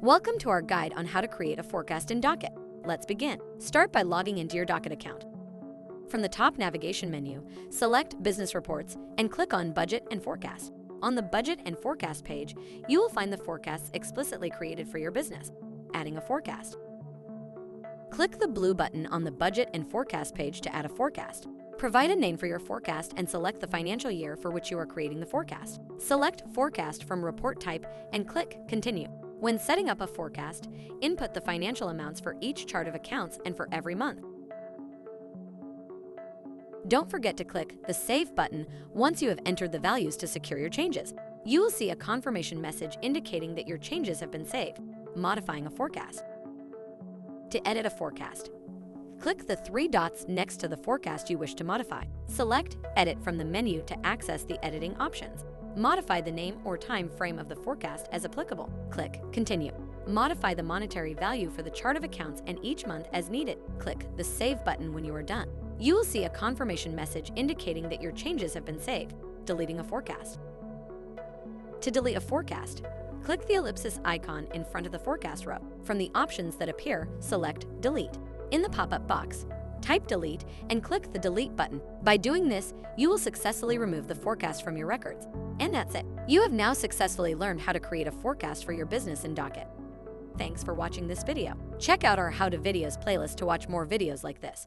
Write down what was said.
Welcome to our guide on how to create a forecast in Docyt. Let's begin. Start by logging into your Docyt account. From the top navigation menu, select Business Reports and click on Budget and Forecast. On the Budget and Forecast page, you will find the forecasts explicitly created for your business. Adding a forecast. Click the blue button on the Budget and Forecast page to add a forecast. Provide a name for your forecast and select the financial year for which you are creating the forecast. Select Forecast from Report Type and click Continue. When setting up a forecast, input the financial amounts for each chart of accounts and for every month. Don't forget to click the Save button once you have entered the values to secure your changes. You will see a confirmation message indicating that your changes have been saved. Modifying a forecast. To edit a forecast, click the three dots next to the forecast you wish to modify. Select Edit from the menu to access the editing options. Modify the name or time frame of the forecast as applicable. Click Continue. Modify the monetary value for the chart of accounts and each month as needed. Click the Save button when you are done. You will see a confirmation message indicating that your changes have been saved. Deleting a forecast. To delete a forecast, click the ellipsis icon in front of the forecast row. From the options that appear, select Delete. In the pop-up box, type Delete and click the Delete button. By doing this, you will successfully remove the forecast from your records. And that's it. You have now successfully learned how to create a forecast for your business in Docyt. Thanks for watching this video. Check out our How to Videos playlist to watch more videos like this.